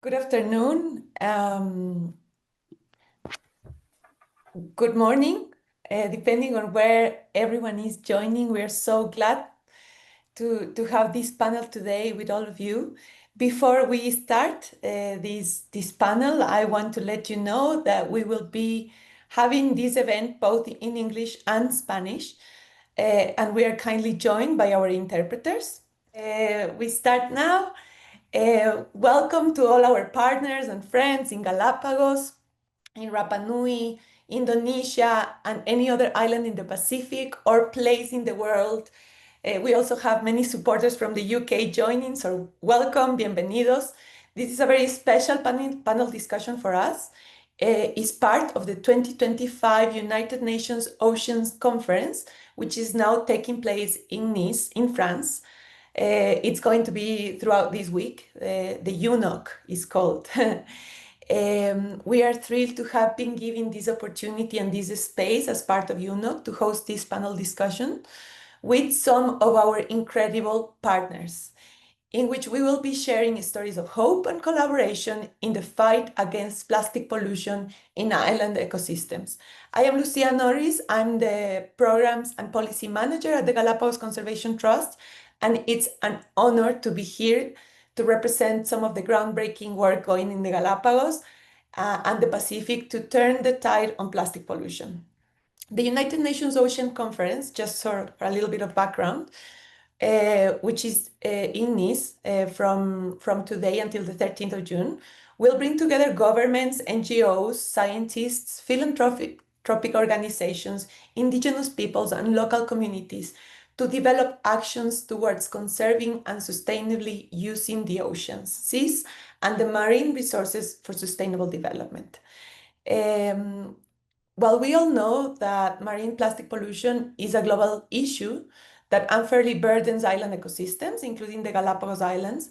Good afternoon. Good morning, depending on where everyone is joining. We are so glad to have this panel today with all of you. Before we start this panel, I want to let you know that we will be having this event both in English and Spanish, and we are kindly joined by our interpreters. We start now. Welcome to all our partners and friends in Galapagos, in Rapa Nui, Indonesia, and any other island in the Pacific or place in the world. We also have many supporters from the UK joining, so welcome, bienvenidos. This is a very special panel discussion for us. It's part of the 2025 United Nations Oceans Conference, which is now taking place in Nice, in France. It's going to be throughout this week. The UNOC is called. We are thrilled to have been given this opportunity and this space as part of UNOC to host this panel discussion with some of our incredible partners, in which we will be sharing stories of hope and collaboration in the fight against plastic pollution in island ecosystems. I am Lucia Norris. I'm the Programs and Policy Manager at the Galapagos Conservation Trust, and it's an honor to be here to represent some of the groundbreaking work going in the Galapagos and the Pacific to turn the tide on plastic pollution. The United Nations Ocean Conference, just for a little bit of background, which is in Nice from today until the 13th of June, will bring together governments, NGOs, scientists, philanthropic organizations, indigenous peoples, and local communities to develop actions towards conserving and sustainably using the oceans, seas, and the marine resources for sustainable development. While we all know that marine plastic pollution is a global issue that unfairly burdens island ecosystems, including the Galapagos Islands,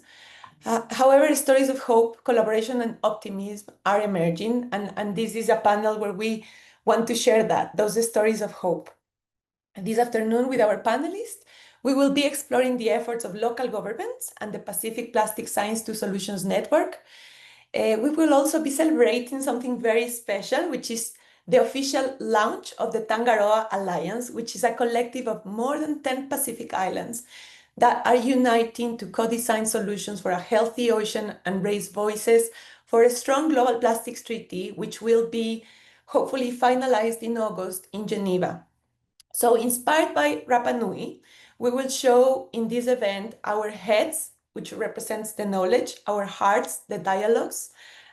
however, stories of hope, collaboration, and optimism are emerging, and this is a panel where we want to share those stories of hope. This afternoon, with our panelists, we will be exploring the efforts of local governments and the Pacific Plastic Science to Solutions Network. We will also be celebrating something very special, which is the official launch of the Tangaroa Alliance, which is a collective of more than 10 Pacific islands that are uniting to co-design solutions for a healthy ocean and raise voices for a strong global plastics treaty, which will be hopefully finalized in August in Geneva. So inspired by Rapa Nui, we will show in this event our heads, which represents the knowledge, our hearts, the dialogues,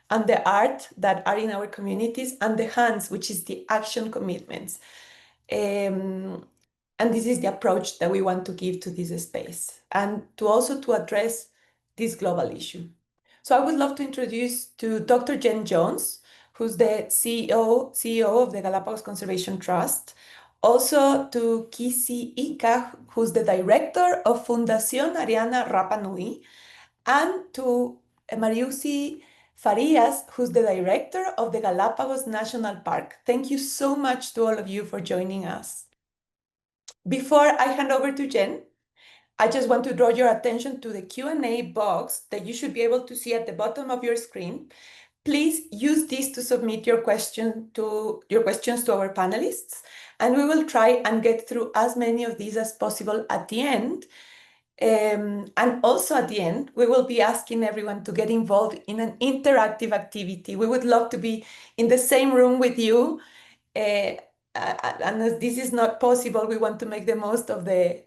and the art that are in our communities, and the hands, which is the action commitments. And this is the approach that we want to give to this space, and to also to address this global issue. So I would love to introduce to Dr. Jen Jones, who's the CEO of the Galapagos Conservation Trust. Also to Kisi Ika, who's the director of Fundación Ariana Rapa Nui, and to Mariusi Farias, who's the director of the Galapagos National Park. Thank you so much to all of you for joining us. Before I hand over to Jen, I just want to draw your attention to the Q&A box that you should be able to see at the bottom of your screen. Please use this to submit your questions to our panelists, and we will try and get through as many of these as possible at the end. And also at the end, we will be asking everyone to get involved in an interactive activity. We would love to be in the same room with you. And as this is not possible, we want to make the most of the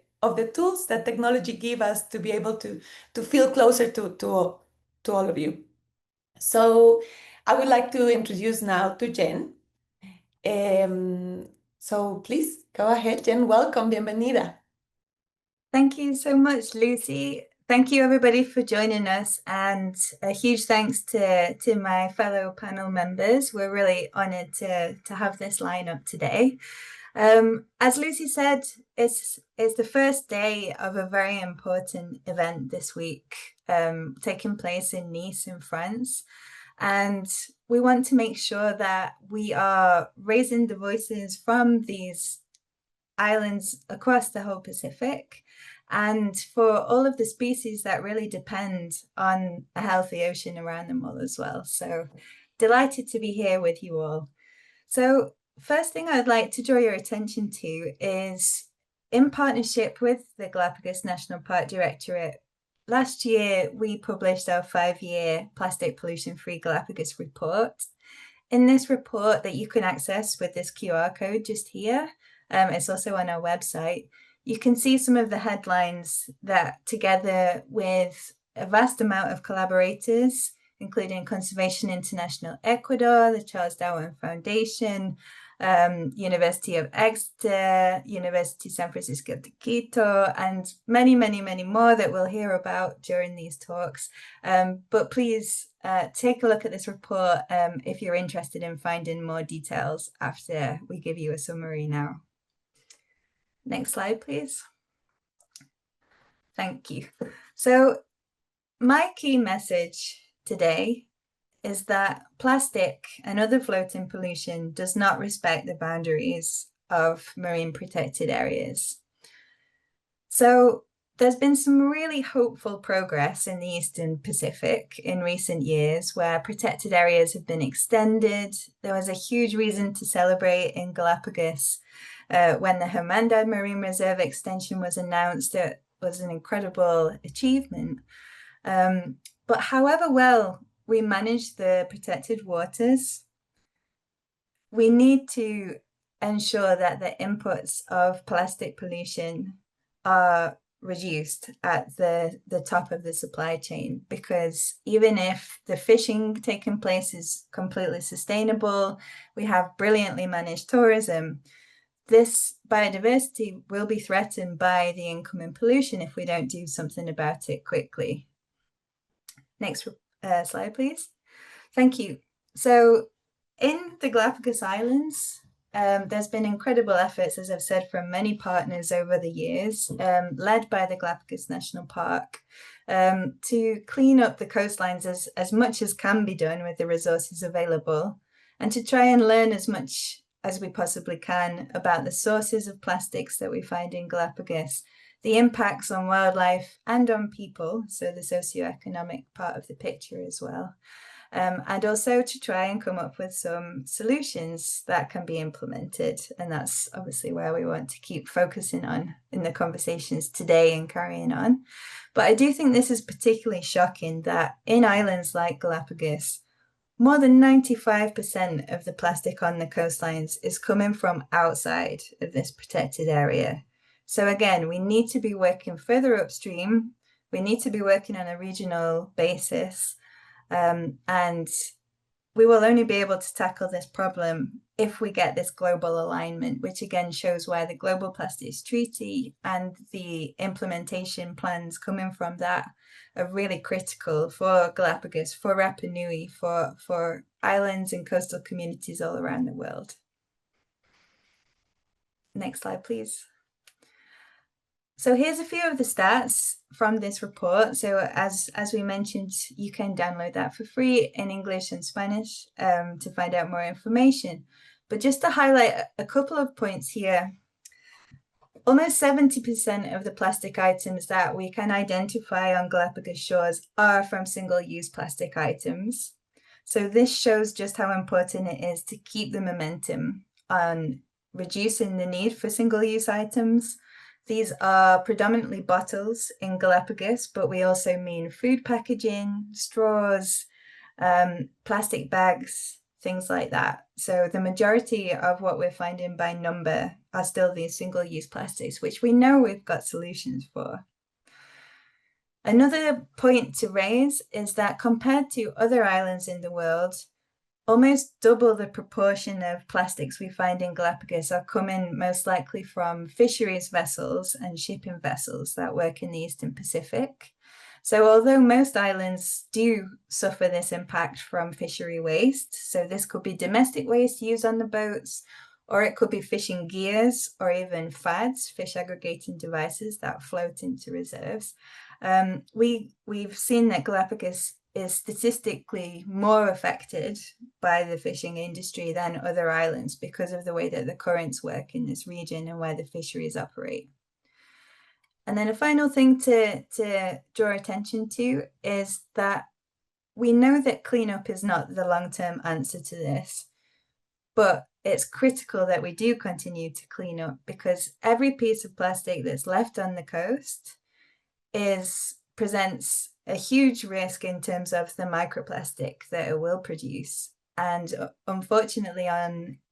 tools that technology give us to be able to feel closer to all of you. So I would like to introduce now to Jen. So please go ahead, Jen. Welcome, bienvenida. Thank you so much, Lucy. Thank you, everybody, for joining us, and a huge thanks to my fellow panel members. We're really honoured to have this lineup today. As Lucy said, it's the first day of a very important event this week, taking place in Nice in France. And we want to make sure that we are raising the voices from these islands across the whole Pacific and for all of the species that really depend on a healthy ocean around them all as well. So delighted to be here with you all. So first thing I'd like to draw your attention to is, in partnership with the Galapagos National Park Directorate, last year we published our 5-year plastic pollution-free Galapagos report. In this report that you can access with this QR code just here, it's also on our website, you can see some of the headlines that, together with a vast amount of collaborators, including Conservation International Ecuador, the Charles Darwin Foundation, University of Exeter, University San Francisco de Quito, and many, many, many more that we'll hear about during these talks. But please take a look at this report if you're interested in finding more details after we give you a summary now. Next slide, please. Thank you. So my key message today is that plastic and other floating pollution does not respect the boundaries of marine protected areas. So there's been some really hopeful progress in the Eastern Pacific in recent years, where protected areas have been extended. There was a huge reason to celebrate in Galapagos when the Hermandad Marine Reserve extension was announced. It was an incredible achievement. But however well we manage the protected waters, we need to ensure that the inputs of plastic pollution are reduced at the top of the supply chain, because even if the fishing taking place is completely sustainable, we have brilliantly managed tourism, this biodiversity will be threatened by the incoming pollution if we don't do something about it quickly. Next slide, please. Thank you. So in the Galapagos Islands, there's been incredible efforts, as I've said, from many partners over the years, led by the Galapagos National Park, to clean up the coastlines as much as can be done with the resources available, and to try and learn as much as we possibly can about the sources of plastics that we find in Galapagos, the impacts on wildlife and on people, so the socioeconomic part of the picture as well. And also to try and come up with some solutions that can be implemented. And that's obviously where we want to keep focusing on in the conversations today and carrying on. But I do think this is particularly shocking that in islands like Galapagos, more than 95% of the plastic on the coastlines is coming from outside of this protected area. So again, we need to be working further upstream. We need to be working on a regional basis. And we will only be able to tackle this problem if we get this global alignment, which again shows why the Global Plastics Treaty and the implementation plans coming from that are really critical for Galapagos, for Rapa Nui, for islands and coastal communities all around the world. Next slide, please. So here's a few of the stats from this report. So as we mentioned, you can download that for free in English and Spanish to find out more information. But just to highlight a couple of points here, almost 70% of the plastic items that we can identify on Galapagos shores are from single-use plastic items. So this shows just how important it is to keep the momentum on reducing the need for single-use items. These are predominantly bottles in Galapagos, but we also mean food packaging, straws, plastic bags, things like that. So the majority of what we're finding by number are still these single-use plastics, which we know we've got solutions for. Another point to raise is that compared to other islands in the world, almost double the proportion of plastics we find in Galapagos are coming most likely from fisheries vessels and shipping vessels that work in the Eastern Pacific. So although most islands do suffer this impact from fishery waste, so this could be domestic waste used on the boats, or it could be fishing gears, or even FADs, fish aggregating devices that float into reserves. We've seen that Galapagos is statistically more affected by the fishing industry than other islands because of the way that the currents work in this region and where the fisheries operate. And then a final thing to draw attention to is that we know that cleanup is not the long-term answer to this, but it's critical that we do continue to clean up, because every piece of plastic that's left on the coast presents a huge risk in terms of the microplastic that it will produce. And unfortunately,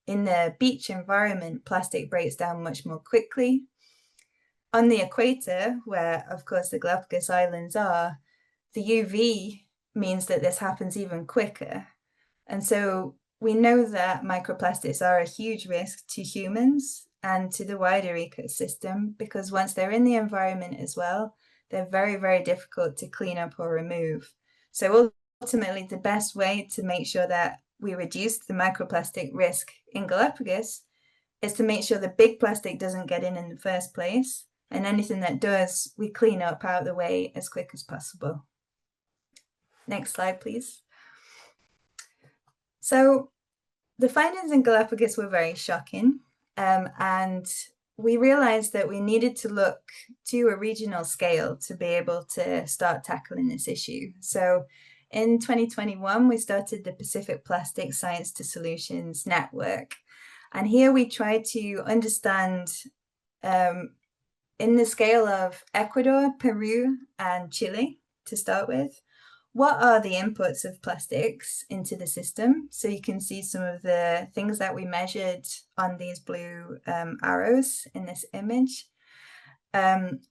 in the beach environment, plastic breaks down much more quickly. On the equator, where of course the Galapagos Islands are, the UV means that this happens even quicker. And so we know that microplastics are a huge risk to humans and to the wider ecosystem, because once they're in the environment as well, they're very, very difficult to clean up or remove. So ultimately, the best way to make sure that we reduce the microplastic risk in Galapagos is to make sure the big plastic doesn't get in the first place, and anything that does, we clean up out of the way as quick as possible. Next slide, please. So the findings in Galapagos were very shocking, and we realized that we needed to look to a regional scale to be able to start tackling this issue. So in 2021, we started the Pacific Plastic Science to Solutions Network. And here we try to understand, in the scale of Ecuador, Peru, and Chile, to start with, what are the inputs of plastics into the system? So you can see some of the things that we measured on these blue arrows in this image.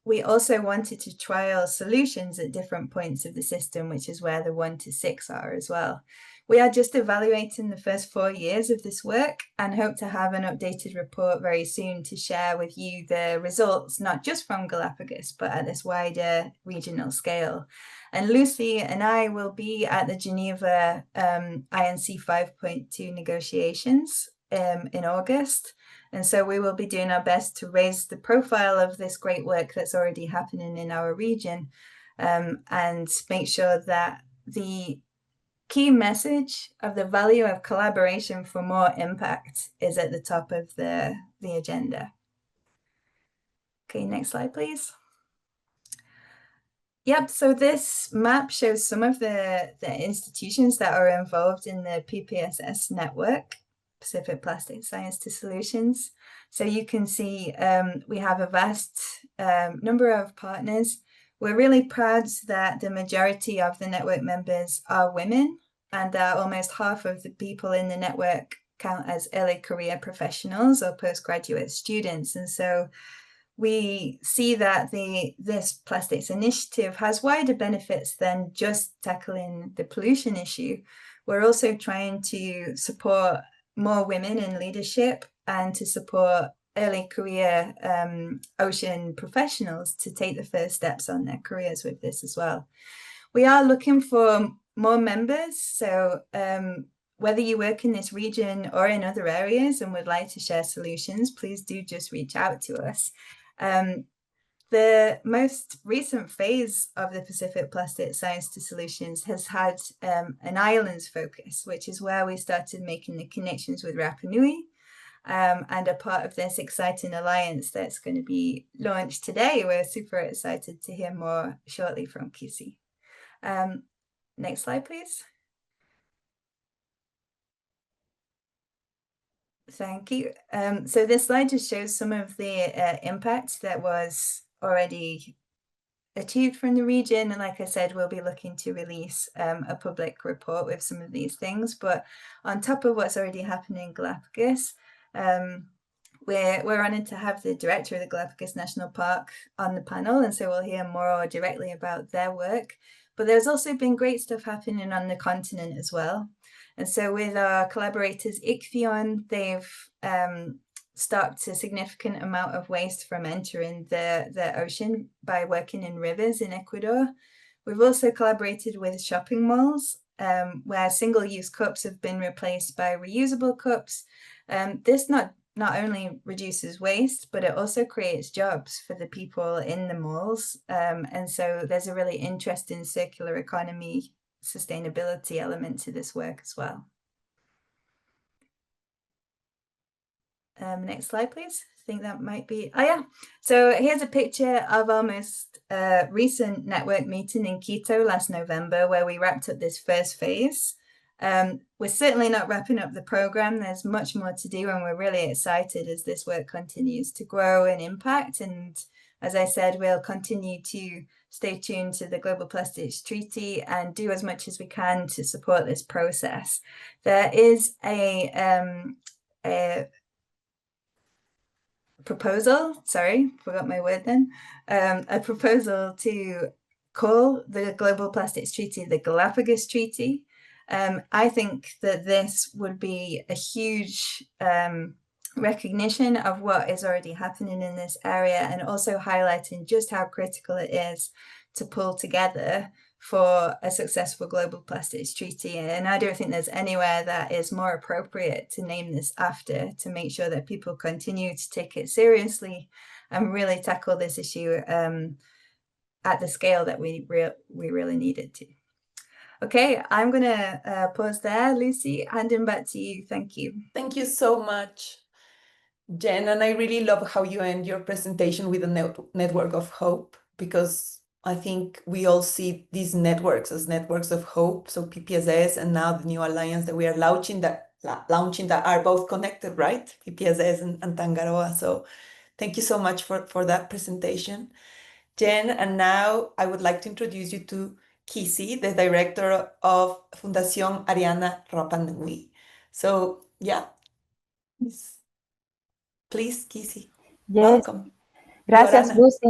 We also wanted to trial solutions at different points of the system, which is where the 1 to 6 are as well. We are just evaluating the first 4 years of this work and hope to have an updated report very soon to share with you the results, not just from Galapagos, but at this wider regional scale. And Lucy and I will be at the Geneva INC 5.2 negotiations in August. And so we will be doing our best to raise the profile of this great work that's already happening in our region, and make sure that the key message of the value of collaboration for more impact is at the top of the agenda. Okay, next slide, please. Yep, so this map shows some of the institutions that are involved in the PPSS network, Pacific Plastic Science to Solutions. So you can see we have a vast number of partners. We're really proud that the majority of the network members are women, and that almost half of the people in the network count as early career professionals or postgraduate students. And so we see that this plastics initiative has wider benefits than just tackling the pollution issue. We're also trying to support more women in leadership and to support early career ocean professionals to take the first steps on their careers with this as well. We are looking for more members, so whether you work in this region or in other areas and would like to share solutions, please do just reach out to us. The most recent phase of the Pacific Plastic Science to Solutions has had an islands focus, which is where we started making the connections with Rapa Nui, and are part of this exciting alliance that's going to be launched today. We're super excited to hear more shortly from Kisi. Next slide, please. Thank you. So this slide just shows some of the impact that was already achieved from the region. And like I said, we'll be looking to release a public report with some of these things. But on top of what's already happening in Galapagos, we're honoured to have the director of the Galapagos National Park on the panel. And so we'll hear more directly about their work. But there's also been great stuff happening on the continent as well. And so with our collaborators Ichthion, they've stopped a significant amount of waste from entering the ocean by working in rivers in Ecuador. We've also collaborated with shopping malls where single-use cups have been replaced by reusable cups. This not only reduces waste, but it also creates jobs for the people in the malls. And so there's a really interesting circular economy sustainability element to this work as well. Next slide, please. I think that might be, oh yeah. So here's a picture of our most recent network meeting in Quito last November, where we wrapped up this first phase. We're certainly not wrapping up the program. There's much more to do, and we're really excited as this work continues to grow and impact. And as I said, we'll continue to stay tuned to the Global Plastics Treaty and do as much as we can to support this process. There is a proposal, sorry, forgot my word then, a proposal to call the Global Plastics Treaty the Galapagos Treaty. I think that this would be a huge recognition of what is already happening in this area, and also highlighting just how critical it is to pull together for a successful global plastics treaty. And I don't think there's anywhere that is more appropriate to name this after, to make sure that people continue to take it seriously and really tackle this issue at the scale that we really need it to. Okay, I'm gonna pause there. Lucy, handing back to you. Thank you. Thank you so much, Jen. And I really love how you end your presentation with a network of hope, because I think we all see these networks as networks of hope. So PPSS and now the new alliance that we are launching that are both connected, right? PPSS and Tangaroa. So thank you so much for that presentation, Jen. And now I would like to introduce you to Kisi, the director of Fundación Ariana Rapa Nui. So yeah, please, Kisi, Yes. welcome. Gracias, Yorana. Lucy,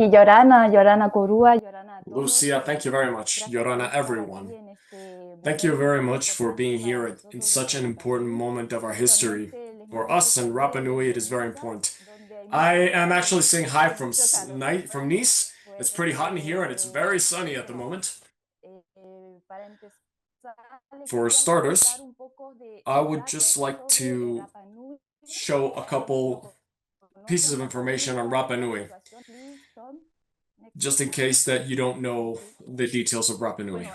Yorana Corua, Yorana. Lucia, thank you very much. Yorana, everyone. Thank you very much for being here in such an important moment of our history. For us in Rapa Nui, it is very important. I am actually saying hi from Nice. It's pretty hot in here and it's very sunny at the moment. For starters, I would just like to show a couple pieces of information on Rapa Nui, just in case that you don't know the details of Rapa Nui.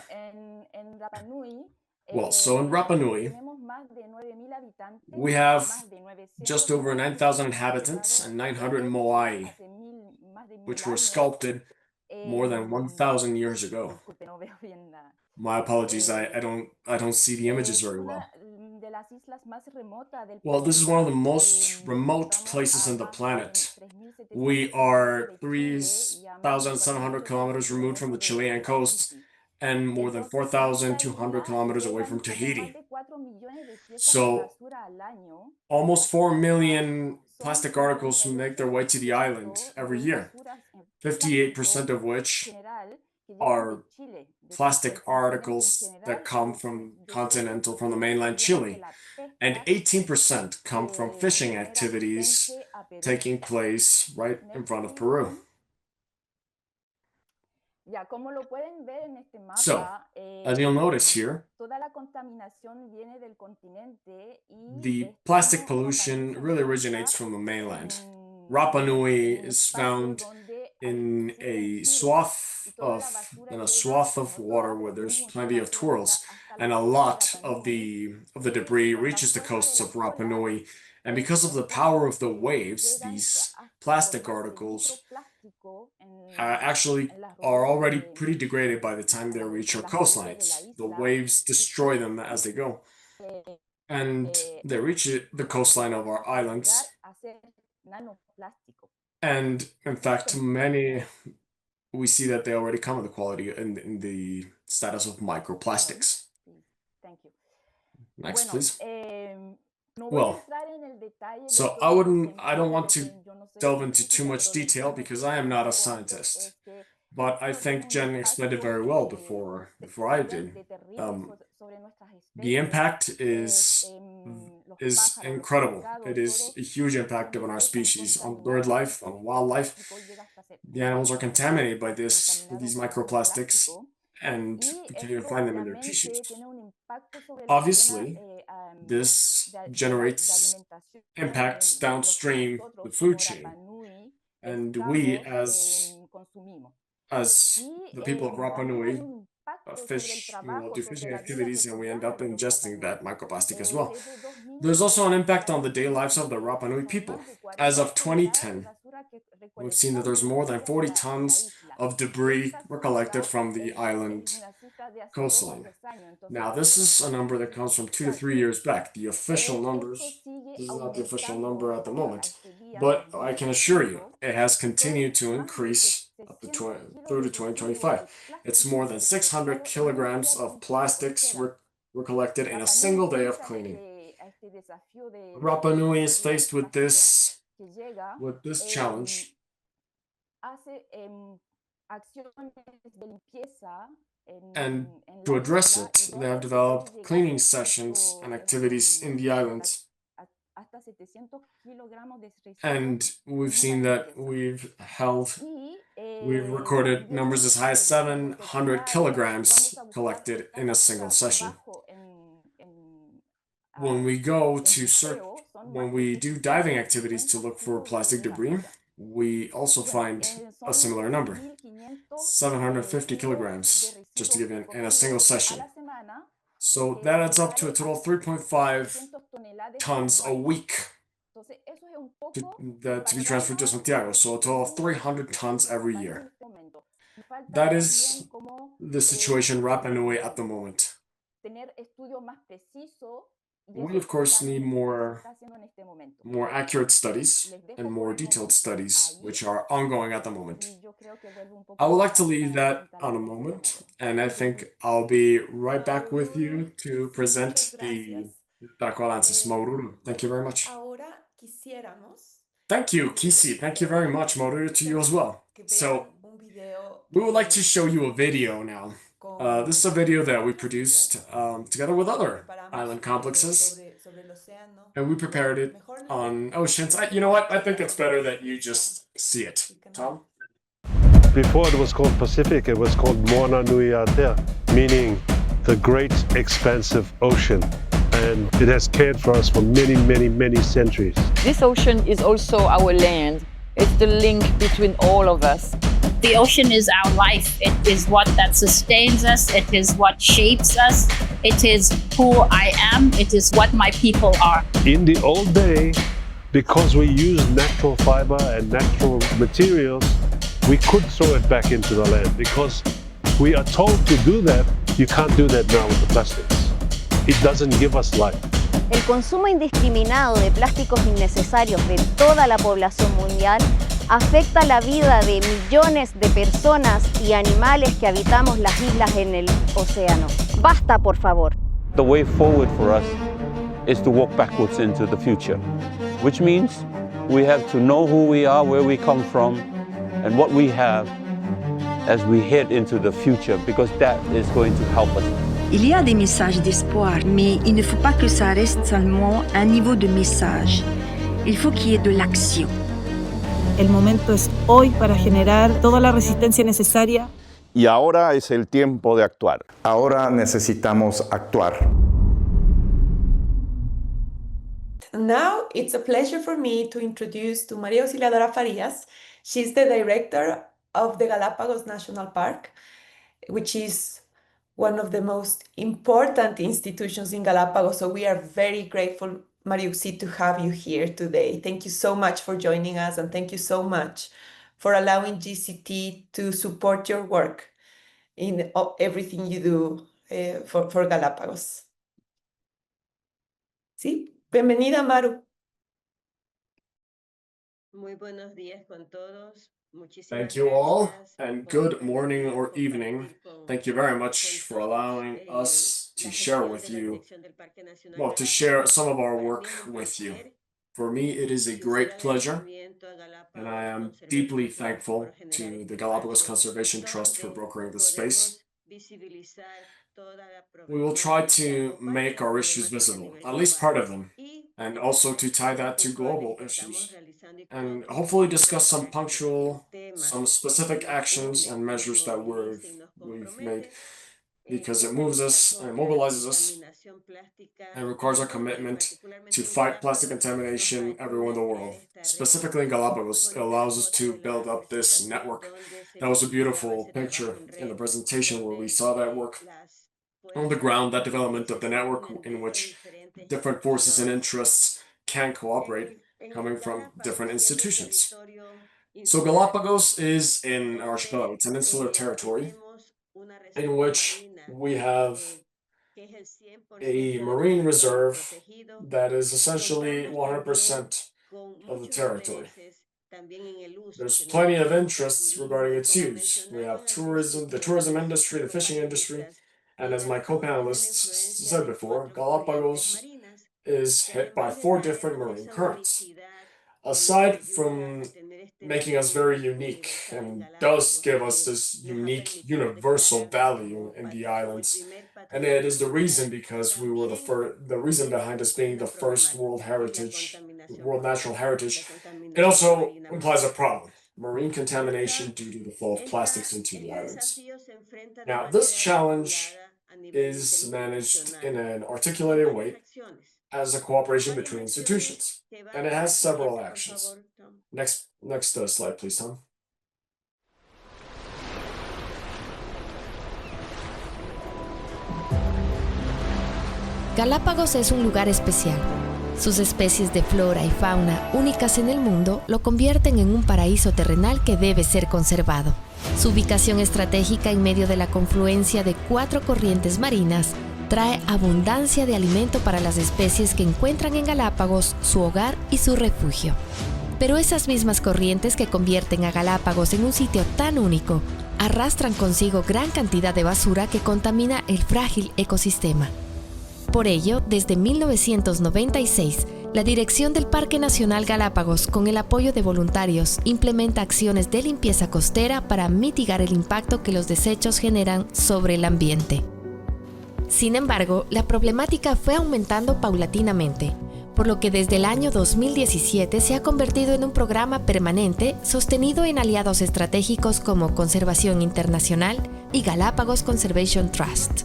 Well, so in Rapa Nui, we have just over 9,000 inhabitants and 900 moai, which were sculpted more than 1,000 years ago. My apologies, I don't see the images very well. Well, this is one of the most remote places on the planet. We are 3,700 kilometers removed from the Chilean coast and more than 4,200 kilometers away from Tahiti. So almost 4 million plastic articles make their way to the island every year, 58% of which are plastic articles that come from the mainland Chile, and 18% come from fishing activities taking place right in front of Peru. So, as you'll notice here, the plastic pollution really originates from the mainland. Rapa Nui is found in a swath of water where there's plenty of twirls, and a lot of the debris reaches the coasts of Rapa Nui. And because of the power of the waves, these plastic articles actually are already pretty degraded by the time they reach our coastlines. The waves destroy them as they go, and they reach the coastline of our islands. And in fact, we see that they already come with the quality in the status of microplastics. Thank you. Next, please. Well, so I don't want to delve into too much detail because I am not a scientist, but I think Jen explained it very well before I did. The impact is incredible. It is a huge impact on our species, on bird life, on wildlife. The animals are contaminated by these microplastics, and we can even find them in their tissues. Obviously, this generates impacts downstream the food chain, and we as the people of Rapa Nui fish, do fishing activities, and we end up ingesting that microplastic as well. There's also an impact on the daily lives of the Rapa Nui people. As of 2010, we've seen that there's more than 40 tons of debris were collected from the island coastline. Now, this is a number that comes from 2 to 3 years back. The official numbers, this is not the official number at the moment, but I can assure you, it has continued to increase up to through to 2025. It's more than 600 kilograms of plastics were collected in a single day of cleaning. Rapa Nui is faced with this challenge. And to address it, they have developed cleaning sessions and activities in the islands. And we've seen that we've recorded numbers as high as 700 kilograms collected in a single session. When we do diving activities to look for plastic debris, we also find a similar number, 750 kilograms, just to give you in a single session. So that adds up to a total of 3.5 tons a week to be transferred to Santiago, so a total of 300 tons every year. That is the situation Rapa Nui at the moment. We, of course, need more accurate studies and more detailed studies, which are ongoing at the moment. I would like to leave that on a moment, and I think I'll be right back with you to present the Tangaroa Alliance. Mauro, thank you very much. Thank you, Kisi. Thank you very much, Mauro, to you as well. So, we would like to show you a video now. This is a video that we produced together with other island complexes, and we prepared it on oceans. You know what? I think it's better that you just see it. Tom? Before it was called Pacific, it was called Moana Nui Atea, meaning the great expansive ocean. And it has cared for us for many, many, many centuries. This ocean is also our land. It's the link between all of us. The ocean is our life. It is what that sustains us. It is what shapes us. It is who I am. It is what my people are. In the old day, because we used natural fiber and natural materials, we could throw it back into the land. Because we are told to do that, you can't do that now with the plastics. It doesn't give us life. El consumo indiscriminado de plásticos innecesarios de toda la población mundial afecta la vida de millones de personas y animales que habitamos las islas en el océano. Basta, por favor. The way forward for us is to walk backwards into the future, which means we have to know who we are, where we come from, and what we have as we head into the future, because that is going to help us. Il y a des messages d'espoir, mais il ne faut pas que ça reste seulement un niveau de message. Il faut qu'il y ait de l'action. El momento es hoy para generar toda la resistencia necesaria. Y ahora es el tiempo de actuar. Ahora necesitamos actuar. Now it's a pleasure for me to introduce to María Auxiliadora Farías. She's the director of the Galapagos National Park, which is one of the most important institutions in Galapagos. So we are very grateful, Mariuxi, to have you here today. Thank you so much for joining us, and thank you so much for allowing GCT to support your work in everything you do for Galapagos. Sí, bienvenida, Maru. Muy buenos días con todos. Thank you all, and good morning or evening. Thank you very much for allowing us to share with you, to share some of our work with you. For me, it is a great pleasure, and I am deeply thankful to the Galapagos Conservation Trust for brokering this space. We will try to make our issues visible, at least part of them, and also to tie that to global issues, and hopefully discuss some specific actions and measures that we've made. because it moves us and mobilizes us and requires our commitment to fight plastic contamination everywhere in the world. Specifically in Galapagos, it allows us to build up this network. That was a beautiful picture in the presentation where we saw that work on the ground, that development of the network in which different forces and interests can cooperate coming from different institutions. So Galapagos is an archipelago, it's an insular territory in which we have a marine reserve that is essentially 100% of the territory. There's plenty of interests regarding its use. We have tourism, the tourism industry, the fishing industry, and as my co-panelists said before, Galapagos is hit by 4 different marine currents. Aside from making us very unique and does give us this unique universal value in the islands, and it is the reason because we were the reason behind us being the first World Natural Heritage, it also implies a problem: marine contamination due to the flow of plastics into the islands. Now, this challenge is managed in an articulated way as a cooperation between institutions, and it has several actions. Next slide, please, Tom. Galápagos es un lugar especial. Sus especies de flora y fauna únicas en el mundo lo convierten en un paraíso terrenal que debe ser conservado. Su ubicación estratégica en medio de la confluencia de 4 corrientes marinas trae abundancia de alimento para las especies que encuentran en Galápagos su hogar y su refugio. Pero esas mismas corrientes que convierten a Galápagos en un sitio tan único arrastran consigo gran cantidad de basura que contamina el frágil ecosistema. Por ello, desde 1996, la Dirección del Parque Nacional Galápagos, con el apoyo de voluntarios, implementa acciones de limpieza costera para mitigar el impacto que los desechos generan sobre el ambiente. Sin embargo, la problemática fue aumentando paulatinamente, por lo que desde el año 2017 se ha convertido en un programa permanente sostenido en aliados estratégicos como Conservación Internacional y Galapagos Conservation Trust.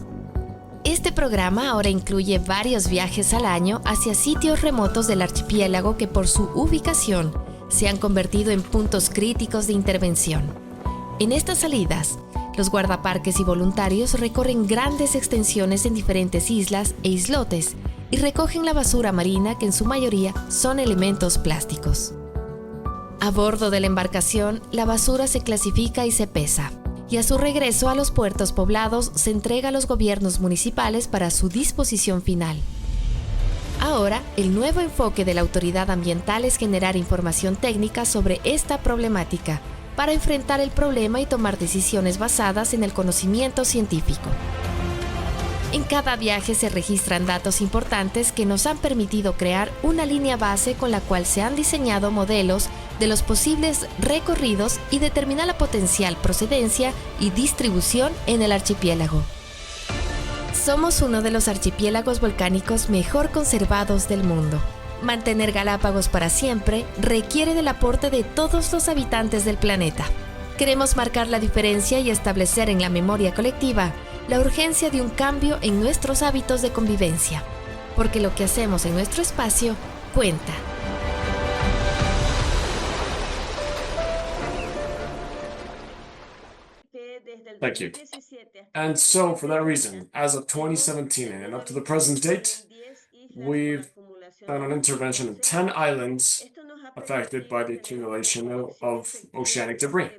Este programa ahora incluye varios viajes al año hacia sitios remotos del archipiélago que por su ubicación se han convertido en puntos críticos de intervención. En estas salidas, los guardaparques y voluntarios recorren grandes extensiones en diferentes islas e islotes y recogen la basura marina que en su mayoría son elementos plásticos. A bordo de la embarcación, la basura se clasifica y se pesa, y a su regreso a los puertos poblados se entrega a los gobiernos municipales para su disposición final. Ahora, el nuevo enfoque de la autoridad ambiental es generar información técnica sobre esta problemática para enfrentar el problema y tomar decisiones basadas en el conocimiento científico. En cada viaje se registran datos importantes que nos han permitido crear una línea base con la cual se han diseñado modelos de los posibles recorridos y determinar la potencial procedencia y distribución en el archipiélago. Somos uno de los archipiélagos volcánicos mejor conservados del mundo. Mantener Galápagos para siempre requiere del aporte de todos los habitantes del planeta. Queremos marcar la diferencia y establecer en la memoria colectiva la urgencia de un cambio en nuestros hábitos de convivencia, porque lo que hacemos en nuestro espacio cuenta. Thank you. And so, for that reason, as of 2017 and up to the present date, we've done an intervention in 10 islands affected by the accumulation of oceanic debris.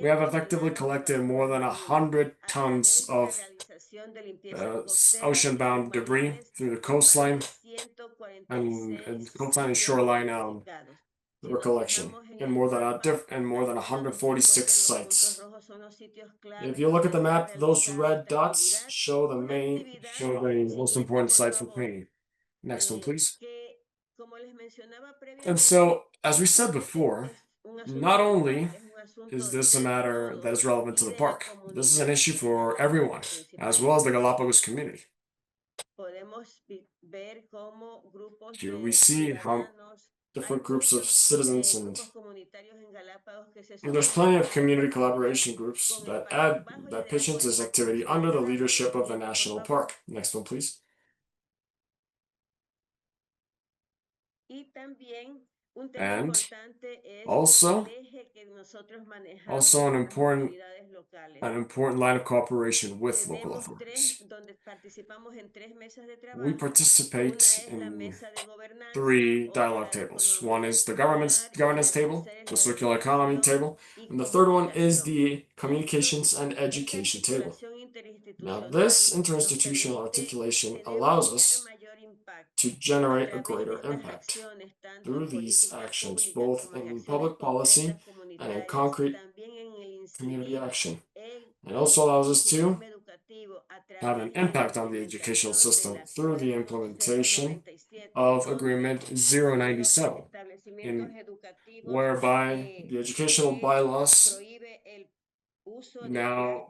We have effectively collected more than 100 tons of ocean-bound debris through the coastline and shoreline river collection in more than 146 sites. If you look at the map, those red dots show the most important sites for cleaning. Next one, please. And so, as we said before, not only is this a matter that is relevant to the park, this is an issue for everyone, as well as the Galapagos community. Here we see how different groups of citizens, and there's plenty of community collaboration groups that pitch into this activity under the leadership of the national park. Next one, please. And also an important line of cooperation with local authorities. We participate in 3 dialogue tables. One is the governance table, the circular economy table, and the third one is the communications and education table. Now, this interinstitutional articulation allows us to generate a greater impact through these actions, both in public policy and in concrete community action. It also allows us to have an impact on the educational system through the implementation of Agreement 097, whereby the educational bylaws now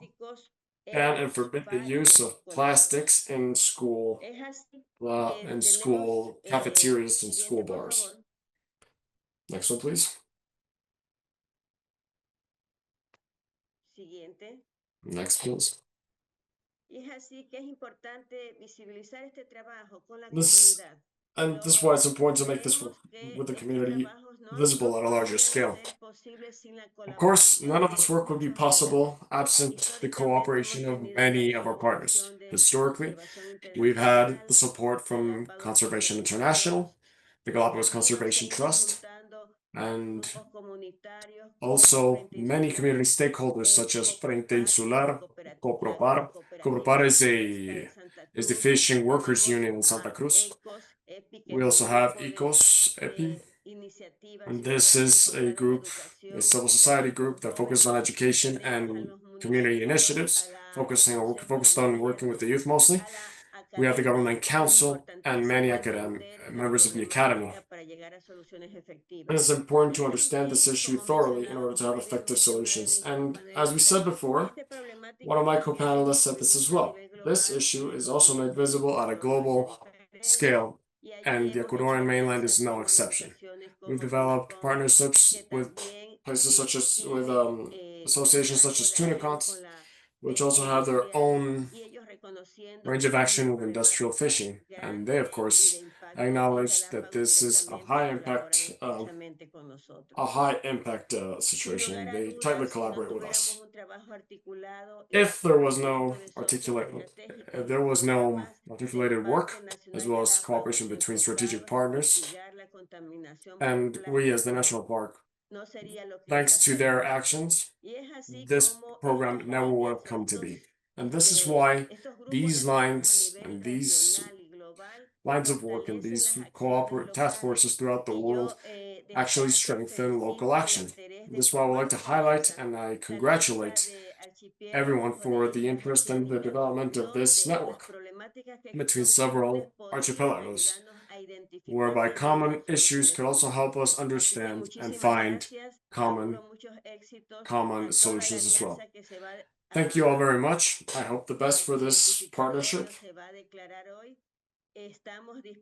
ban and forbid the use of plastics in school cafeterias and school bars. Next one, please. Next, please. This is why it's important to make this work with the community visible at a larger scale. Of course, none of this work would be possible absent the cooperation of many of our partners. Historically, we've had the support from Conservation International, the Galapagos Conservation Trust, and also many community stakeholders such as Frente Insular, Copropar. Copropar is the fishing workers union in Santa Cruz. We also have ICOS, EPI, and this is a group, a civil society group that focuses on education and community initiatives, focused on working with the youth mostly. We have the Government Council and many members of the Academy. And it's important to understand this issue thoroughly in order to have effective solutions. And as we said before, one of my co-panelists said this as well. This issue is also made visible at a global scale, and the Ecuadorian mainland is no exception. We've developed partnerships with places such as, associations such as Tunacons, which also have their own range of action with industrial fishing. And they, of course, acknowledge that this is a high impact situation. They tightly collaborate with us. If there was no articulated work, as well as cooperation between strategic partners, and we as the National Park, thanks to their actions, this program never would have come to be. And this is why these lines of work and these task forces throughout the world actually strengthen local action. This is why I would like to highlight, and I congratulate everyone for the interest in the development of this network between several archipelagos, whereby common issues could also help us understand and find common solutions as well. Thank you all very much. I hope the best for this partnership.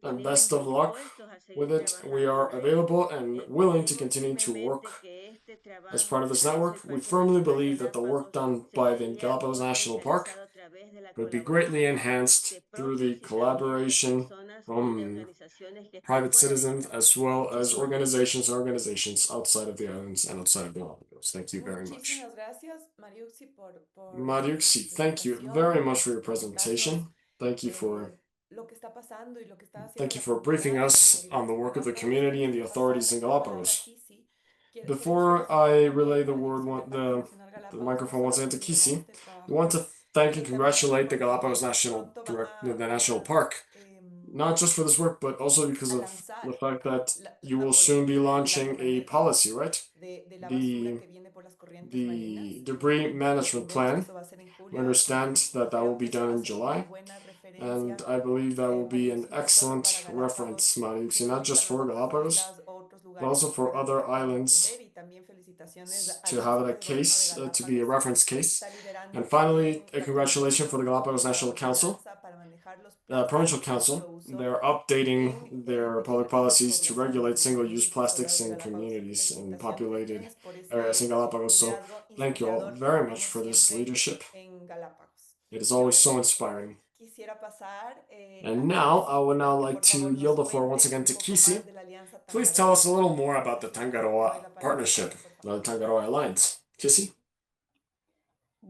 And best of luck with it. We are available and willing to continue to work as part of this network. We firmly believe that the work done by the Galapagos National Park would be greatly enhanced through the collaboration from private citizens as well as organizations outside of the islands and outside of Galapagos. Thank you very much. Mariuxi, thank you very much for your presentation. Thank you for briefing us on the work of the community and the authorities in Galapagos. Before I relay the microphone once again to Kisi, we want to thank and congratulate the Galapagos National Park, not just for this work, but also because of the fact that you will soon be launching a policy, right? The debris management plan. We understand that will be done in July. And I believe that will be an excellent reference, Mariuxi, not just for Galapagos, but also for other islands, to have a case, to be a reference case. And finally, a congratulations for the Galapagos National Council. Provincial Council, they're updating their public policies to regulate single-use plastics in communities and populated areas in Galapagos. So thank you all very much for this leadership. It is always so inspiring. And now, I would now like to yield the floor once again to Kisi. Please tell us a little more about the Tangaroa partnership, the Tangaroa Alliance. Kisi?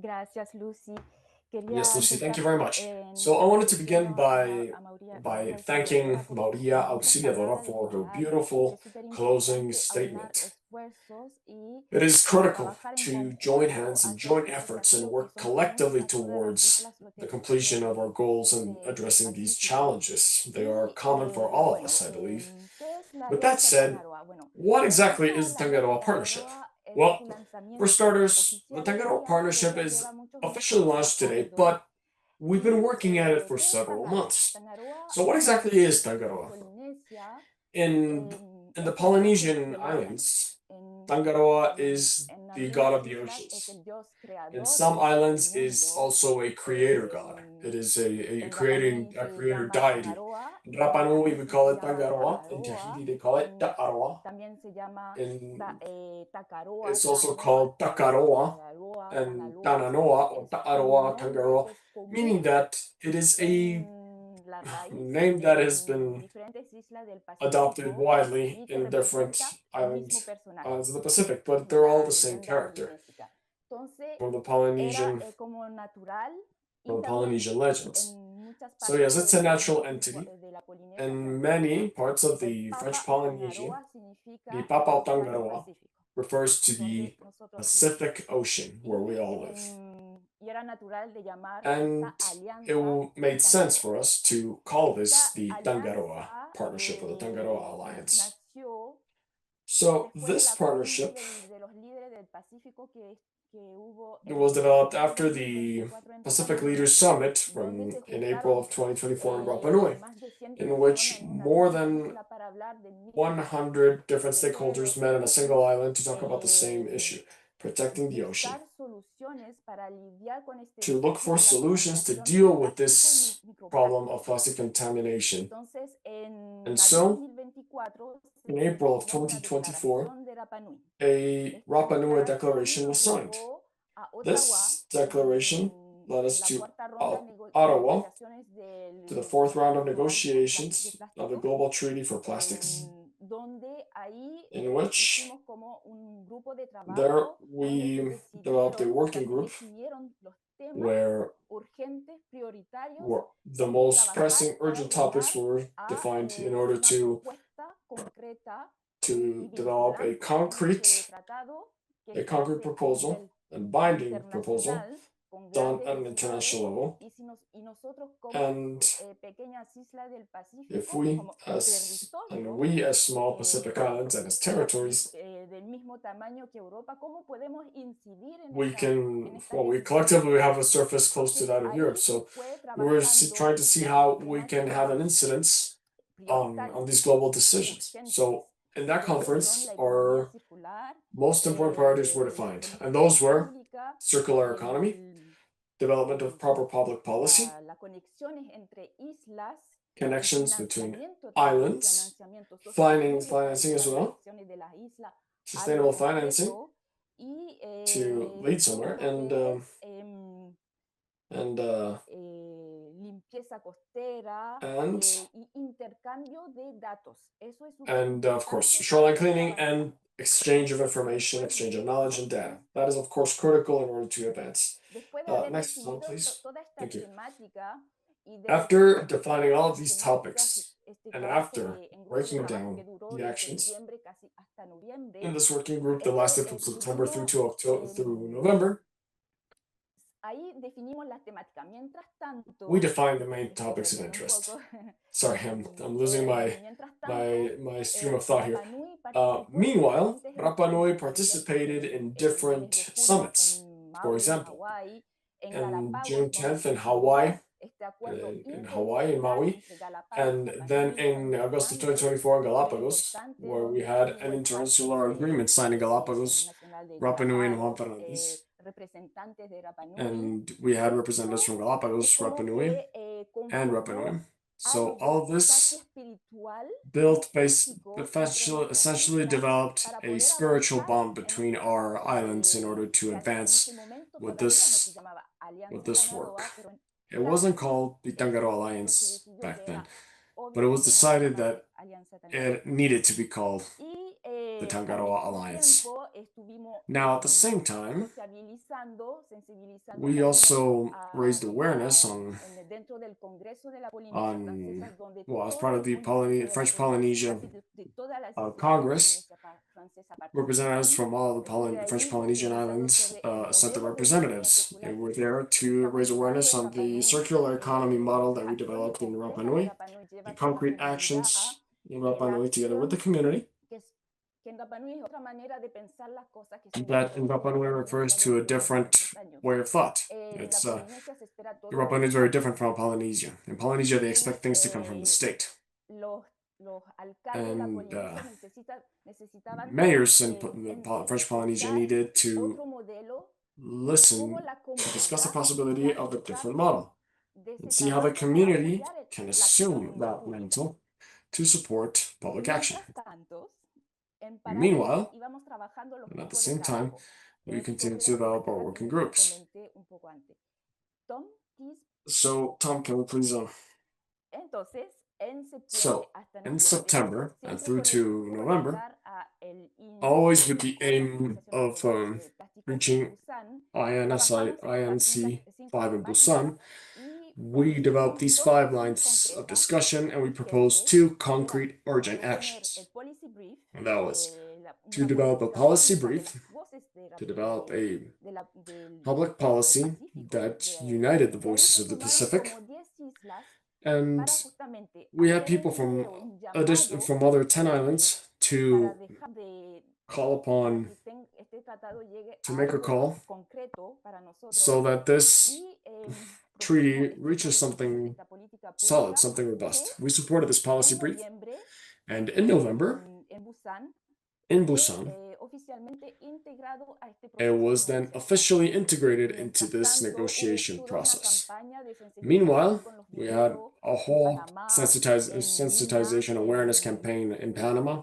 Gracias, Lucy. Yes, Lucy, thank you very much. So I wanted to begin by thanking Maria Auxiliadora for her beautiful closing statement. It is critical to join hands and join efforts and work collectively towards the completion of our goals and addressing these challenges. They are common for all of us, I believe. With that said, what exactly is the Tangaroa Partnership? Well, for starters, the Tangaroa Partnership is officially launched today, but we've been working at it for several months. So what exactly is Tangaroa? In the Polynesian islands, Tangaroa is the god of the oceans. In some islands is also a creator god. It is a creator deity. In Rapa Nui we call it Tangaroa. In Tahiti they call it Ta'aroa. It's also called Takaroa and Tananoa or Ta'aroa, Tangaroa, meaning that it is a name that has been adopted widely in different islands of the Pacific, but they're all the same character from the Polynesian legends. So yes, it's a natural entity. In many parts of the French Polynesia, the Papau Tangaroa refers to the Pacific Ocean where we all live. And it made sense for us to call this the Tangaroa Partnership or the Tangaroa Alliance. So this partnership was developed after the Pacific Leaders Summit in April of 2024 in Rapa Nui, in which more than 100 different stakeholders met on a single island to talk about the same issue, protecting the ocean, to look for solutions to deal with this problem of plastic contamination. And so, in April of 2024, a Rapa Nui declaration was signed. This declaration led us to Ottawa, to the fourth round of negotiations of the Global Treaty for Plastics, in which there we developed a working group where the most pressing urgent topics were defined in order to develop a concrete proposal and binding proposal done at an international level. And if we as small Pacific Islands and as territories, we collectively have a surface close to that of Europe. So we're trying to see how we can have an incidence on these global decisions. So in that conference, our most important priorities were defined, and those were circular economy, development of proper public policy, connections between islands, financing as well, sustainable financing to lead somewhere, and of course, shoreline cleaning and exchange of information, exchange of knowledge and data. That is, of course, critical in order to advance. Next slide, please. Thank you. After defining all of these topics and after breaking down the actions in this working group that lasted from September through November, we defined the main topics of interest. Sorry, I'm losing my stream of thought here. Meanwhile, Rapa Nui participated in different summits. For example, in June 10th in Hawaii, in Maui, and then in August of 2024 in Galapagos, where we had an interinsular agreement signed in Galapagos, Rapa Nui and Juan Fernandez. and we had representatives from Galapagos, Rapa Nui, and Rapa Nui. So all of this essentially developed a spiritual bond between our islands in order to advance with this work. It wasn't called the Tangaroa Alliance back then, but it was decided that it needed to be called the Tangaroa Alliance. Now, at the same time, we also raised awareness as part of the French Polynesia Congress. Representatives from all the French Polynesian islands sent their representatives, and we're there to raise awareness on the circular economy model that we developed in Rapa Nui, the concrete actions in Rapa Nui together with the community. That in Rapa Nui refers to a different way of thought. It's Rapa Nui is very different from Polynesia. In Polynesia, they expect things to come from the state. And mayors in the French Polynesia needed to listen to discuss the possibility of a different model and see how the community can assume that mantle to support public action. Meanwhile, and at the same time, we continue to develop our working groups. So, Tom, can we please So, in September and through to November, always with the aim of reaching INC 5 in Busan, we developed these 5 lines of discussion and we proposed 2 concrete urgent actions. And that was to develop a policy brief, to develop a public policy that united the voices of the Pacific. And we had people from other 10 islands to call upon, to make a call so that this treaty reaches something solid, something robust. We supported this policy brief, and in November, in Busan, it was then officially integrated into this negotiation process. Meanwhile, we had a whole sensitization awareness campaign in Panama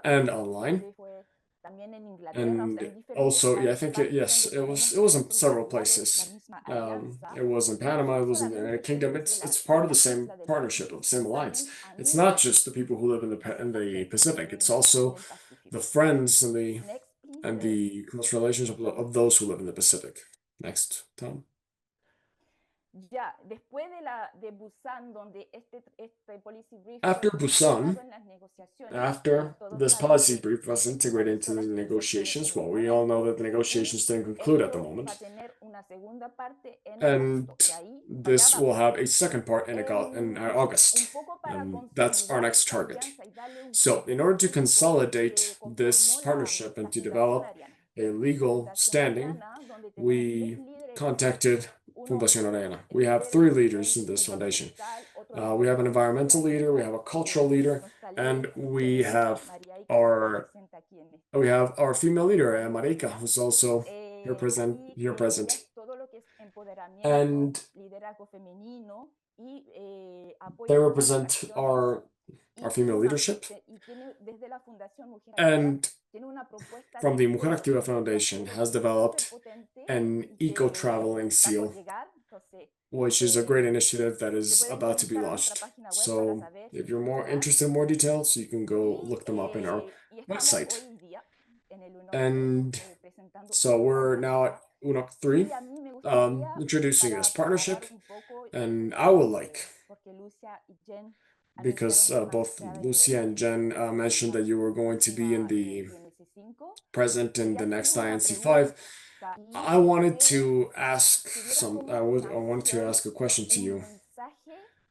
and online. And also, I think it was in several places. It was in Panama, it was in the United Kingdom. It's part of the same partnership, of the same alliance. It's not just the people who live in the Pacific. It's also the friends and the close relations of those who live in the Pacific. Next, Tom. After Busan, after this policy brief was integrated into the negotiations, well, we all know that the negotiations didn't conclude at the moment. And this will have a second part in August. And that's our next target. So, in order to consolidate this partnership and to develop a legal standing, we contacted Fundación Ariana. We have 3 leaders in this foundation. We have an environmental leader, we have a cultural leader, and we have our female leader, Marika, who's also here present. And they represent our female leadership. And from the Mujer Activa Foundation has developed an eco-traveling seal, which is a great initiative that is about to be launched. So if you're more interested in more details, you can go look them up in our website. And so we're now at UNOC 3, introducing this partnership, and I would like, because both Lucia and Jen mentioned that you were going to be present in the next INC 5. I wanted to ask a question to you.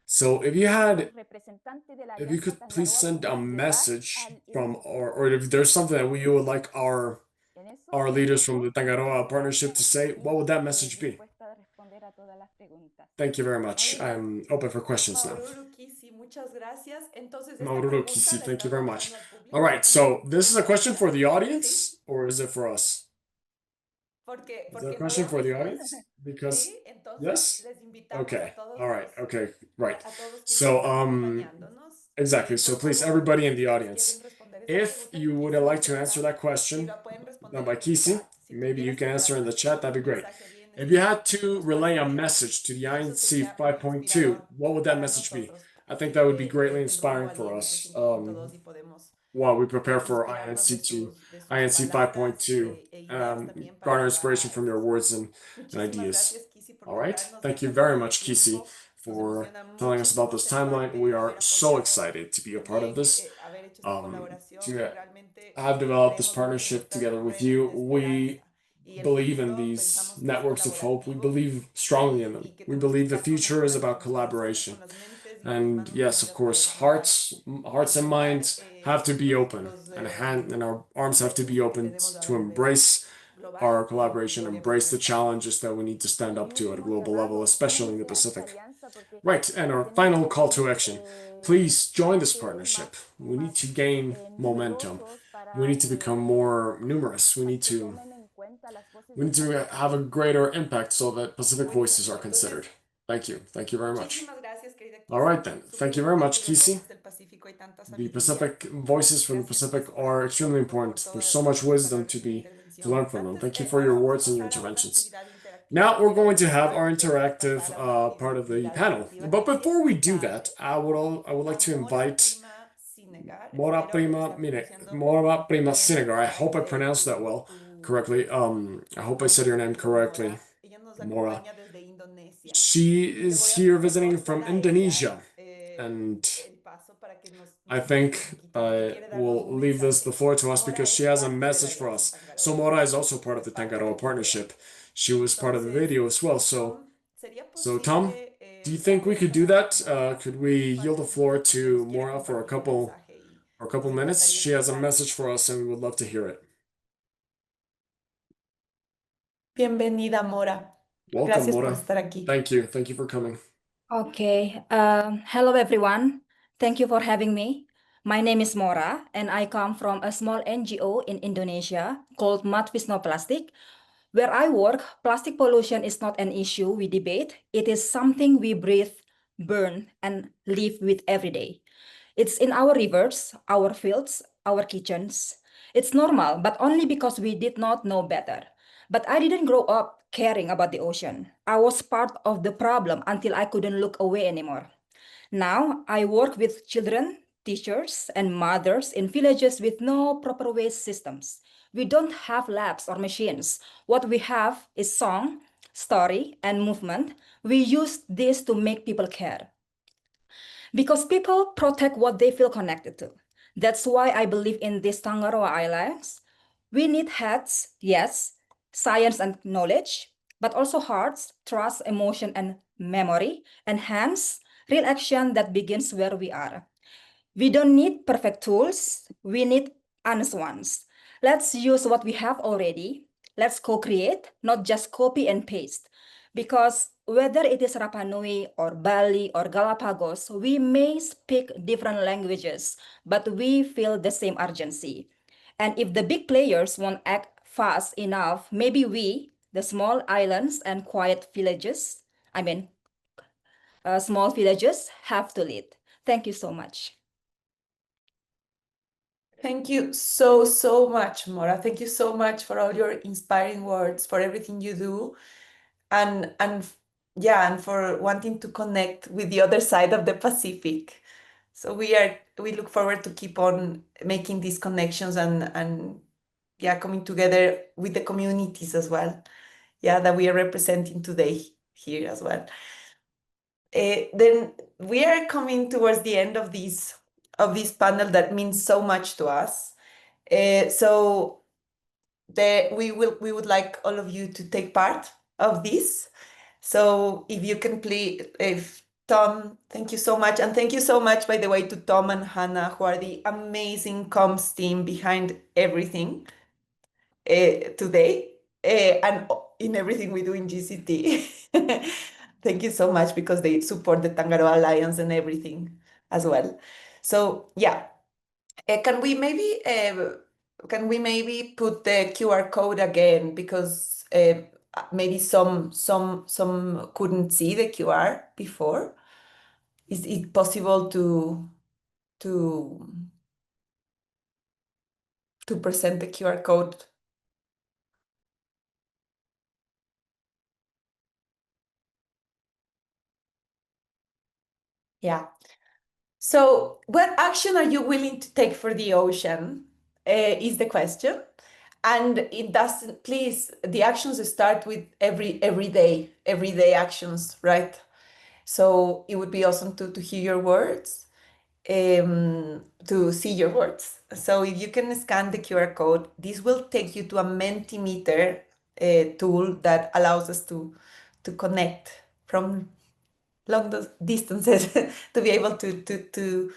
So if you could please send a message from, or if there's something that you would like our leaders from the Tangaroa partnership to say, what would that message be? Thank you very much. I'm open for questions now. Maururo Kisi, thank you very much. All right, so this is a question for the audience, or is it for us? Is there a question for the audience? Because yes? Okay. All right. Okay. Right. So exactly. So please, everybody in the audience, if you would like to answer that question done by Kisi, maybe you can answer in the chat. That'd be great. If you had to relay a message to the INC 5.2, what would that message be? I think that would be greatly inspiring for us while we prepare for INC 5.2. Garner inspiration from your words and ideas. All right. Thank you very much, Kisi, for telling us about this timeline. We are so excited to be a part of this, to have developed this partnership together with you. We believe in these networks of hope. We believe strongly in them. We believe the future is about collaboration. And yes, of course, hearts and minds have to be open, and our arms have to be open to embrace our collaboration, embrace the challenges that we need to stand up to at a global level, especially in the Pacific. Right, and our final call to action. Please join this partnership. We need to gain momentum. We need to become more numerous. We need to have a greater impact so that Pacific voices are considered. Thank you. Thank you very much. All right then. Thank you very much, Kisi. The Pacific voices from the Pacific are extremely important. There's so much wisdom to learn from them. Thank you for your words and your interventions. Now we're going to have our interactive part of the panel. But before we do that, I would like to invite Mora Prima Sinegar. I hope I pronounced that correctly. I hope I said your name correctly, Mora. She is here visiting from Indonesia, and I think I will leave the floor to us because she has a message for us. So Mora is also part of the Tangaroa partnership. She was part of the video as well. So Tom, do you think we could do that? Could we yield the floor to Mora for a couple minutes? She has a message for us, and we would love to hear it. Bienvenida, Mora. Welcome, Gracias Mora. por estar aquí. Thank you. Thank you for coming. Okay. Hello, everyone. Thank you for having me. My name is Mora, and I come from a small NGO in Indonesia called Matvisno Plastic. Where I work, plastic pollution is not an issue we debate. It is something we breathe, burn, and live with every day. It's in our rivers, our fields, our kitchens. It's normal, but only because we did not know better. But I didn't grow up caring about the ocean. I was part of the problem until I couldn't look away anymore. Now I work with children, teachers, and mothers in villages with no proper waste systems. We don't have labs or machines. What we have is song, story, and movement. We use this to make people care. Because people protect what they feel connected to. That's why I believe in this Tangaroa Alliance. We need heads, yes, science and knowledge, but also hearts, trust, emotion, and memory, and hands, real action that begins where we are. We don't need perfect tools. We need honest ones. Let's use what we have already. Let's co-create, not just copy and paste. Because whether it is Rapa Nui or Bali or Galapagos, we may speak different languages, but we feel the same urgency. And if the big players won't act fast enough, maybe we, the small islands and quiet villages, small villages, have to lead. Thank you so much. Thank you so much, Mora. Thank you so much for all your inspiring words, for everything you do, and for wanting to connect with the other side of the Pacific. So we look forward to keep on making these connections and coming together with the communities as well. That we are representing today here as well. Then we are coming towards the end of this panel that means so much to us. So we would like all of you to take part of this. So if you can please, Tom, thank you so much. And thank you so much, by the way, to Tom and Hannah, who are the amazing comms team behind everything today and in everything we do in GCT. Thank you so much because they support the Tangaroa Alliance and everything as well. So can we maybe put the QR code again, because maybe some couldn't see the QR before. Is it possible to present the QR code? Yeah. So what action are you willing to take for the ocean is the question. And it doesn't, please, the actions start with everyday actions, right? So it would be awesome to hear your words, to see your words. So if you can scan the QR code, this will take you to a Mentimeter tool that allows us to connect from long distances to be able to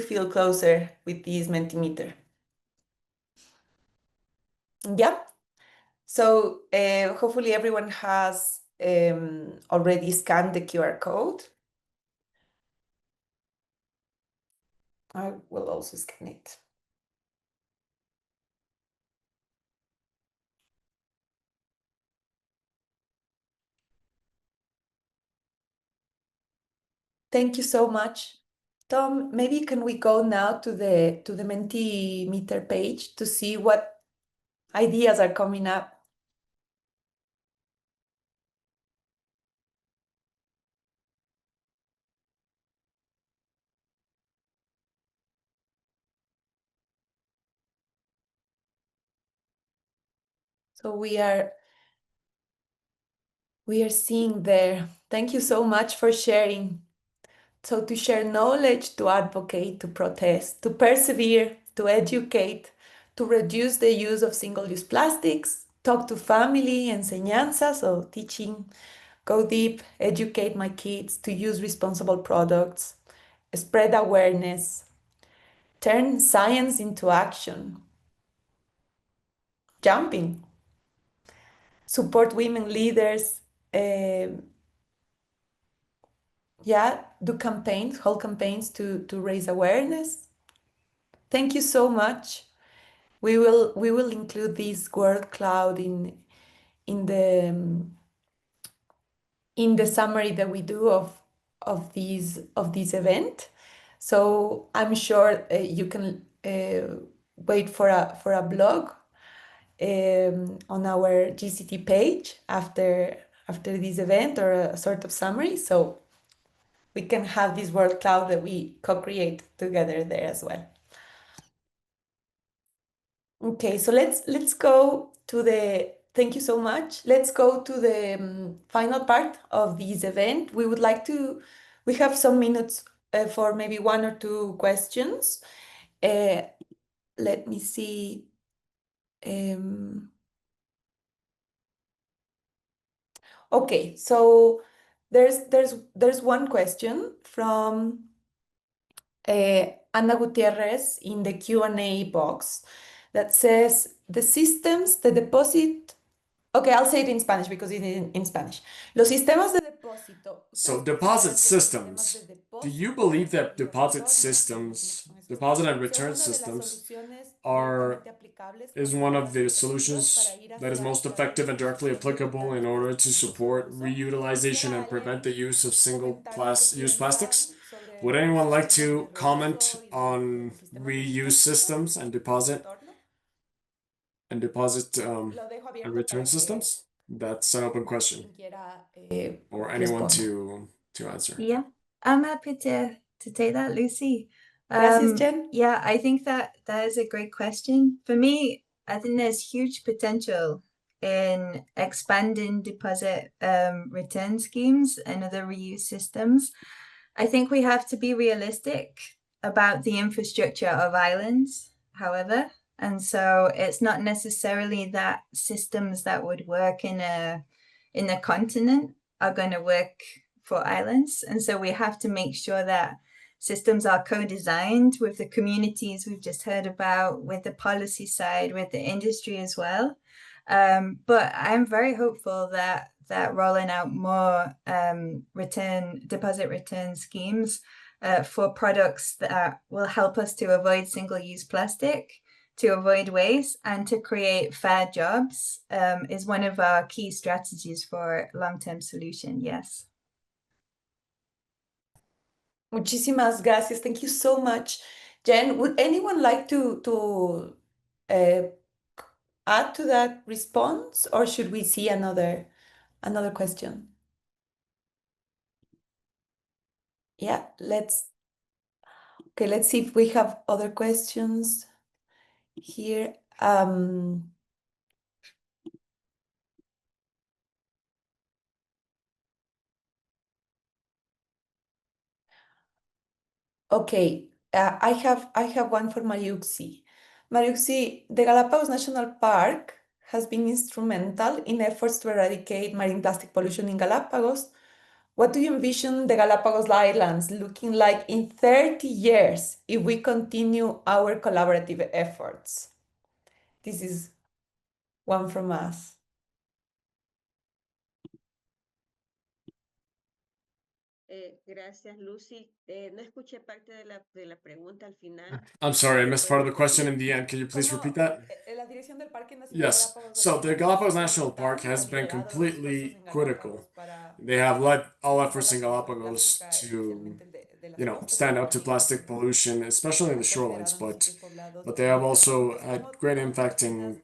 feel closer with this Mentimeter. Yeah. So hopefully everyone has already scanned the QR code. I will also scan it. Thank you so much. Tom, maybe can we go now to the Mentimeter page to see what ideas are coming up? So we are seeing there. Thank you so much for sharing. So to share knowledge, to advocate, to protest, to persevere, to educate, to reduce the use of single-use plastics, talk to family, enseñanza, so teaching, go deep, educate my kids to use responsible products, spread awareness, turn science into action, jumping, support women leaders, do campaigns, whole campaigns to raise awareness. Thank you so much. We will include this word cloud in the summary that we do of this event. So I'm sure you can wait for a blog on our GCT page after this event, or a sort of summary. So we can have this word cloud that we co-create together there as well. Okay, so let's go to the, thank you so much. Let's go to the final part of this event. We have some minutes for maybe one or two questions. Let me see. Okay, so there's one question from Ana Gutierrez in the Q&A box that says, the systems de deposit. Okay, I'll say it in Spanish because it is in Spanish. Los sistemas de depósito. So deposit systems. Do you believe that deposit and return systems is one of the solutions that is most effective and directly applicable in order to support reutilization and prevent the use of single-use plastics? Would anyone like to comment on reuse systems and deposit and return systems? That's an open question. Or anyone to answer. Yeah, I'm happy to take that, Lucy. Gracias, Jen. Yeah, I think that is a great question. For me, I think there's huge potential in expanding deposit return schemes and other reuse systems. I think we have to be realistic about the infrastructure of islands, however. And so it's not necessarily that systems that would work in a continent are going to work for islands. And so we have to make sure that systems are co-designed with the communities we've just heard about, with the policy side, with the industry as well. But I'm very hopeful that rolling out more deposit return schemes for products that will help us to avoid single-use plastic, to avoid waste and to create fair jobs is one of our key strategies for long-term solution. Yes. Muchísimas gracias. Thank you so much, Jen. Would anyone like to add to that response, or should we see another question? Yeah, let's see if we have other questions here. Okay, I have one for Mariuxi. Mariuxi, the Galapagos National Park has been instrumental in efforts to eradicate marine plastic pollution in Galapagos. What do you envision the Galapagos Islands looking like in 30 years if we continue our collaborative efforts? This is one from us. Gracias, Lucy. No escuché parte de la pregunta al final. I'm sorry, I missed part of the question in the end. Can you please repeat that? Yes. So the Galapagos National Park has been completely critical. They have led all efforts in Galapagos to, stand up to plastic pollution, especially in the shorelines, but they have also had great impact in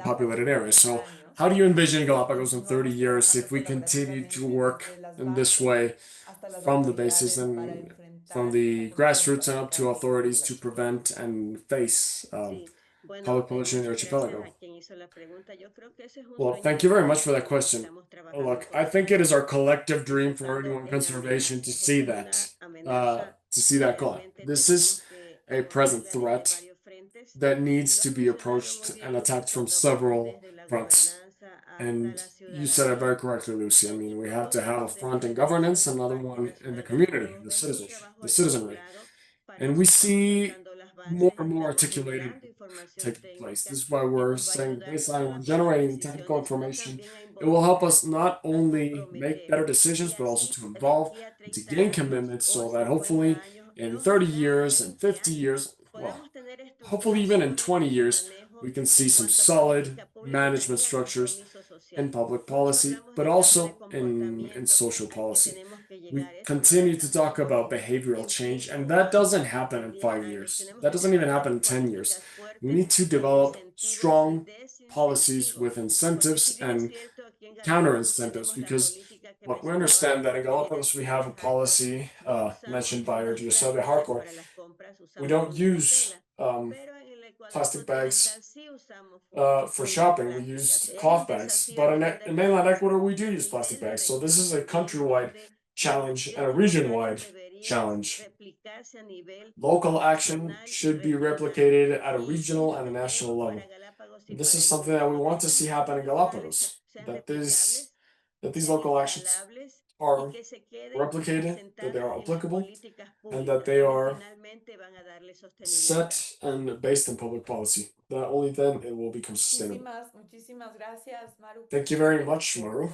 populated areas. So how do you envision Galapagos in 30 years if we continue to work in this way from the basis and from the grassroots and up to authorities to prevent and face public pollution in the archipelago? Well, thank you very much for that question. Look, I think it is our collective dream for anyone conservation to see that gone. This is a present threat that needs to be approached and attacked from several fronts. And you said it very correctly, Lucy. I mean, we have to have a front in governance, another one in the community, the citizenry. And we see more and more articulated taking place. This is why we're saying baseline, we're generating technical information. It will help us not only make better decisions, but also to evolve and to gain commitments so that hopefully in 30 years and 50 years, well, hopefully even in 20 years, we can see some solid management structures in public policy, but also in social policy. We continue to talk about behavioral change, and that doesn't happen in 5 years. That doesn't even happen in 10 years. We need to develop strong policies with incentives and counter incentives because what we understand that in Galapagos we have a policy mentioned by our Giuseppe Harcourt. We don't use plastic bags for shopping. We use cloth bags, but in mainland Ecuador we do use plastic bags. So this is a countrywide challenge and a region-wide challenge. Local action should be replicated at a regional and a national level. And this is something that we want to see happen in Galapagos, that these local actions are replicated, that they are applicable, and that they are set and based in public policy. That only then it will become sustainable. Thank you very much, Maru.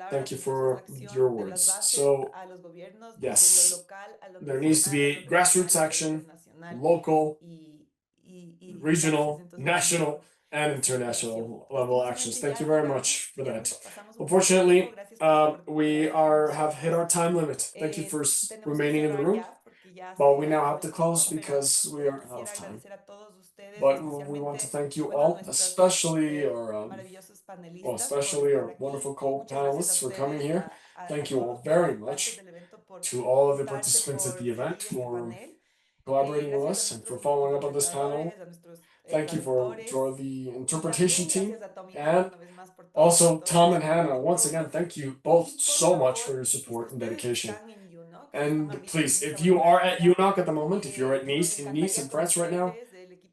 Thank you for your words. So, yes, there needs to be grassroots action, local, regional, national, and international level actions. Thank you very much for that. Unfortunately, we have hit our time limit. Thank you for remaining in the room. But we now have to close because we are out of time. But we want to thank you all, especially our wonderful co-panelists for coming here. Thank you all very much to all of the participants at the event for collaborating with us and for following up on this panel. Thank you to the interpretation team and also Tom and Hannah. Once again, thank you both so much for your support and dedication. And please, if you are at UNOC at the moment, if you're at Nice in France right now,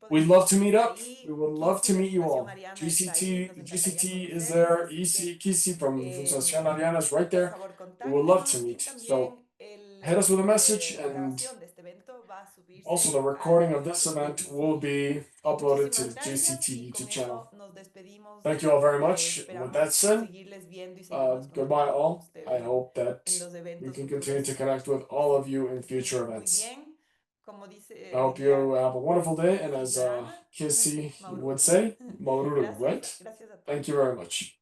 we'd love to meet up. We would love to meet you all. GCT is there. Kisi from Fundación Ariana is right there. We would love to meet. So hit us with a message, and also the recording of this event will be uploaded to the GCT YouTube channel. Thank you all very much. With that said, goodbye all. I hope that we can continue to connect with all of you in future events. I hope you have a wonderful day, and as Kissy would say, Maururu, right? Thank you very much.